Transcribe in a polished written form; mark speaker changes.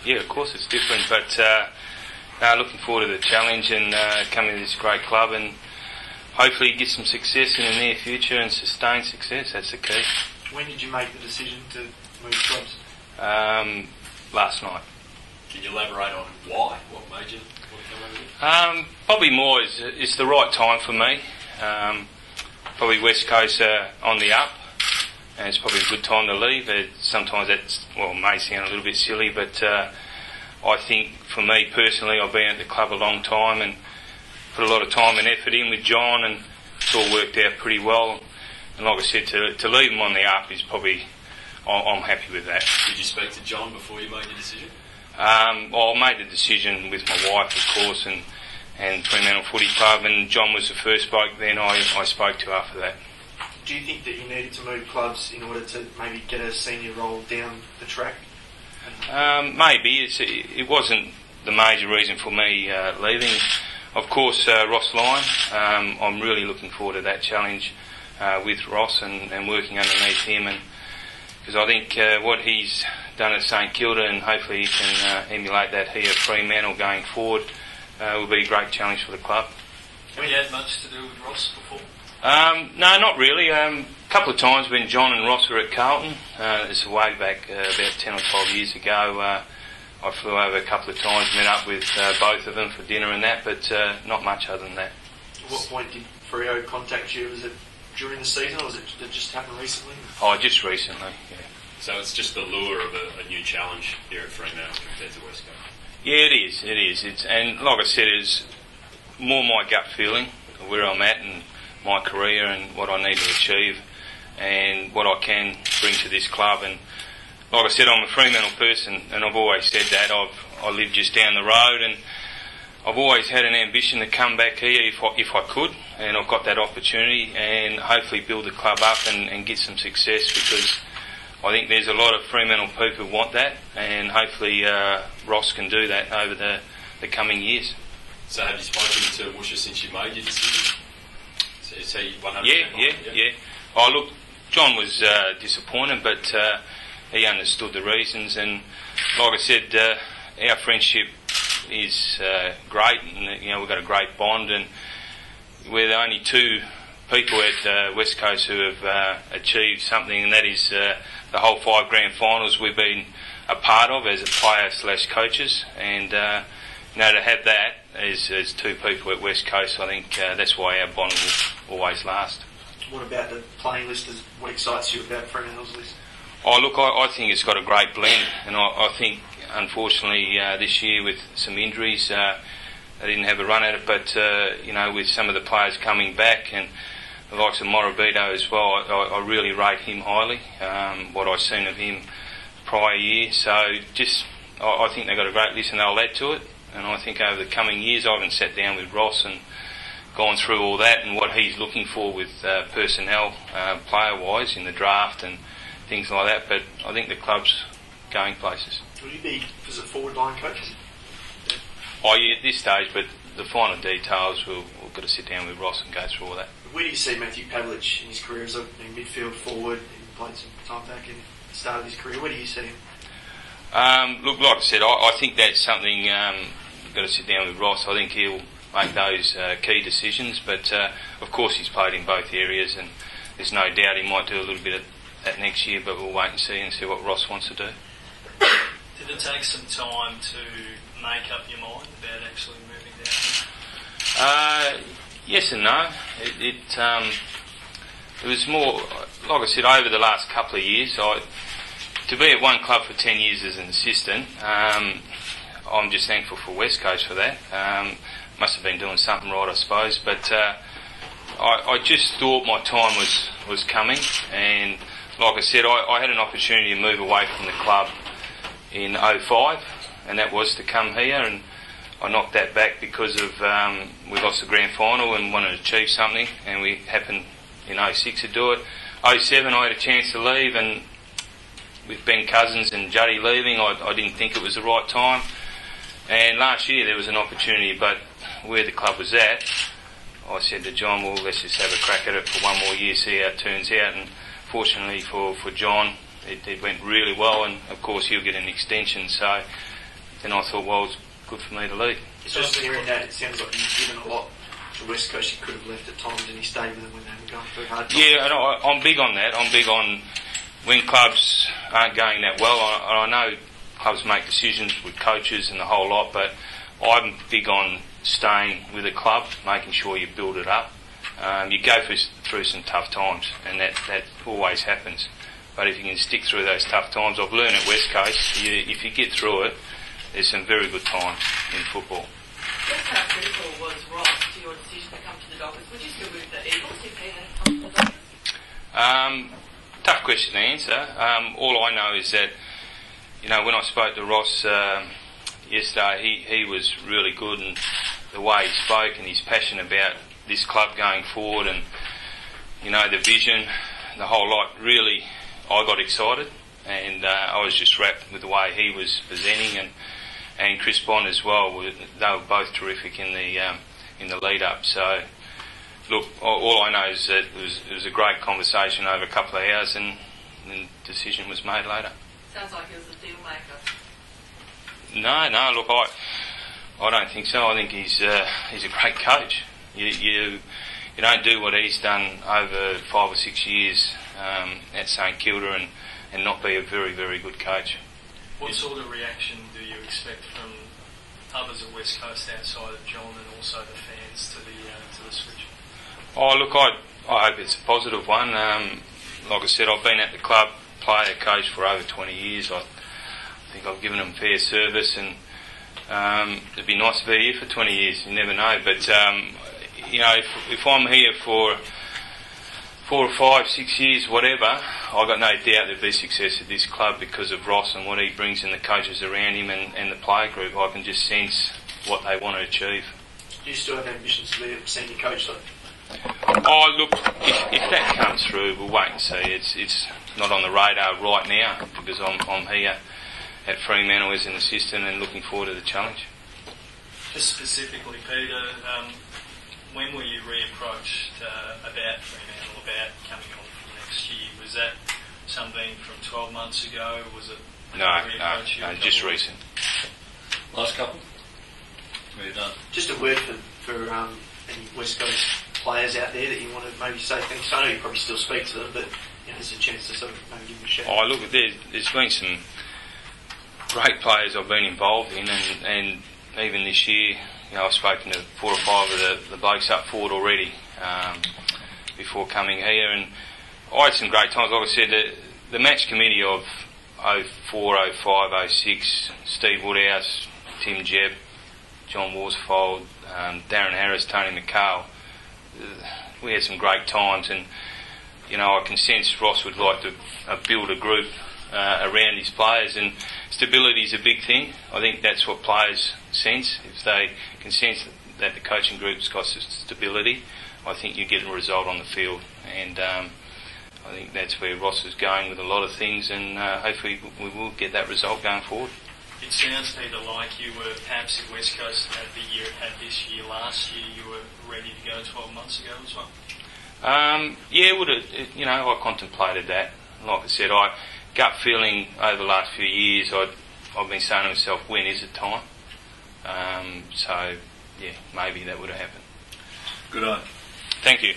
Speaker 1: Yeah, of course it's different, but looking forward to the challenge and coming to this great club and hopefully get some success in the near future and sustain success. That's the key.
Speaker 2: When did you make the decision to move clubs?
Speaker 1: Last night.
Speaker 3: Can you elaborate on why? What made you want to come over here?
Speaker 1: Probably more is it's the right time for me. Probably West Coast on the up, and it's probably a good time to leave. Sometimes that's, may sound a little bit silly, but I think for me personally, I've been at the club a long time and put a lot of time and effort in with John, and it's all worked out pretty well. And like I said, to leave him on the up is probably, I'm happy with that.
Speaker 3: Did you speak to John before you made your decision?
Speaker 1: I made the decision with my wife, of course, and Fremantle Footy Club, and John was the first bloke then I spoke to after that.
Speaker 2: Do you think that you needed to move clubs in order to maybe get a senior role down the track?
Speaker 1: Maybe. It wasn't the major reason for me leaving. Of course, Ross Lyon, I'm really looking forward to that challenge with Ross and working underneath him, and because I think what he's done at St Kilda, and hopefully he can emulate that here at Fremantle going forward, will be a great challenge for the club.
Speaker 4: Have you had much to do with Ross before?
Speaker 1: No, not really. A couple of times when John and Ross were at Carlton, it's way back about 10 or 12 years ago, I flew over a couple of times, met up with both of them for dinner and that, but not much other than that.
Speaker 2: At what point did Freo contact you? Was it during the season, or was it that just happened recently?
Speaker 1: Oh, just recently, yeah.
Speaker 3: So it's just the lure of a new challenge here at Fremantle compared to West Coast?
Speaker 1: Yeah, it is. And like I said, it's more my gut feeling of where I'm at and my career and what I need to achieve and what I can bring to this club. And like I said, I'm a Fremantle person, and I've always said that. I live just down the road, and I've always had an ambition to come back here if I could, and I've got that opportunity, and hopefully build the club up and get some success, because I think there's a lot of Fremantle people who want that, and hopefully Ross can do that over the coming years.
Speaker 3: So have you spoken to Woosha since you made your decision? So is he 100%?
Speaker 1: Yeah. Oh, look, John was disappointed, but he understood the reasons, and like I said, our friendship is great, and we've got a great bond, and we're the only two people at West Coast who have achieved something, and that is the whole 5 grand finals we've been a part of as a player / coaches, and to have that as two people at West Coast, I think that's why our bond will always last.
Speaker 2: What about the playing list? What excites you about Fremantle's list?
Speaker 1: Oh, look, I think it's got a great blend, and I think, unfortunately, this year with some injuries, they didn't have a run at it, but, with some of the players coming back, and the likes of Morabito as well, I really rate him highly, what I've seen of him prior year. So I think they've got a great list, and they'll add to it, and I think over the coming years, I haven't sat down with Ross and gone through all that and what he's looking for with personnel, player-wise, in the draft and things like that, but I think the club's going places.
Speaker 2: Will you be as a forward line coach?
Speaker 1: Oh yeah, at this stage, but the final details we've got to sit down with Ross and go through all that.
Speaker 2: Where do you see Matthew Pavlich in his career as a midfield forward? He played some time back in the start of his career. Where do you see him?
Speaker 1: Look, like I said, I think that's something we've got to sit down with Ross. I think he'll make those key decisions, but of course he's played in both areas, and there's no doubt he might do a little bit of that next year, but we'll wait and see what Ross wants to do.
Speaker 4: Did it take some time to make up your mind about actually moving down?
Speaker 1: Yes and no. It was more, like I said, over the last couple of years. To be at one club for 10 years as an assistant, I'm just thankful for West Coast for that. Must have been doing something right, I suppose. But I just thought my time was coming, and like I said, I had an opportunity to move away from the club in 2005, and that was to come here, and I knocked that back because of we lost the grand final and wanted to achieve something, and we happened in 2006 to do it. 2007 I had a chance to leave, and with Ben Cousins and Juddy leaving, I didn't think it was the right time. And last year there was an opportunity, but where the club was at, I said to John, well, let's just have a crack at it for one more year, see how it turns out. And fortunately for John, it went really well, and of course he'll get an extension. So then I thought, well, it's good for me to leave.
Speaker 2: Just hearing that, it sounds like you've given a lot to West Coast. You could have left at times, and you stayed with them when they were going through hard times.
Speaker 1: Yeah, and I'm big on that. I'm big on when clubs aren't going that well. I know clubs make decisions with coaches and the whole lot, but I'm big on staying with a club, making sure you build it up. You go through some tough times, and that always happens. But if you can stick through those tough times, I've learned at West Coast, if you get through it, there's some very good times in football.
Speaker 5: Just how critical was Ross to your decision to come to the Dockers? Would you still move the Eagles if he had come to the Dockers?
Speaker 1: Tough question to answer. All I know is that, when I spoke to Ross yesterday, he was really good, and the way he spoke and his passion about this club going forward, and the vision, the whole lot. Really, I got excited, and I was just wrapped with the way he was presenting, and Chris Bond as well. They were both terrific in the lead up. So, look, all I know is that it was a great conversation over a couple of hours, and the decision was made later.
Speaker 5: Sounds like he was a deal maker.
Speaker 1: No. Look, I don't think so. I think he's a great coach. You don't do what he's done over 5 or 6 years at St Kilda and not be a very, very good coach.
Speaker 4: What sort of reaction do you expect from others at West Coast outside of John and also the fans to the switch?
Speaker 1: Oh, look, I hope it's a positive one. Like I said, I've been at the club, player, coach for over 20 years. I think I've given them fair service, and it'd be nice to be here for 20 years. You never know, but if I'm here for 4 or 5, 6 years, whatever, I've got no doubt there'll be success at this club because of Ross and what he brings and the coaches around him and the player group. I can just sense what they want to achieve.
Speaker 2: Do you still have ambitions to be a senior coach, though?
Speaker 1: Oh, look, if that comes through, we'll wait and see. It's not on the radar right now because I'm here at Fremantle as an assistant and looking forward to the challenge.
Speaker 4: Just specifically, Peter, when were you reapproached about Fremantle, about coming on for next year? Was that something from 12 months ago? Was it? No,
Speaker 1: just recent.
Speaker 3: Last couple? Moved on.
Speaker 2: Just a word for any West Coast players out there that you want to maybe say thanks. I know you probably still speak to them, but there's a chance to sort of maybe give them a shout.
Speaker 1: Oh, look, there's been some great players I've been involved in, and even this year, I've spoken to 4 or 5 of the blokes up forward already before coming here, and I had some great times. Like I said, the match committee of 04, 05, 06, Steve Woodhouse, Tim Jebb, John Worsfold, Darren Harris, Tony McHale, we had some great times, and I can sense Ross would like to build a group around his players, and stability is a big thing. I think that's what players sense. If they can sense that the coaching group's got stability, I think you get a result on the field, and I think that's where Ross is going with a lot of things, and hopefully we will get that result going forward.
Speaker 4: It sounds, Peter, like you were perhaps at West Coast had the year it had this year. Last year you were ready to go 12 months ago as well. I contemplated that. Like I said, gut feeling over the last few years, I've been saying to myself, when is it time? Maybe that would have happened.
Speaker 3: Good on.
Speaker 1: Thank you.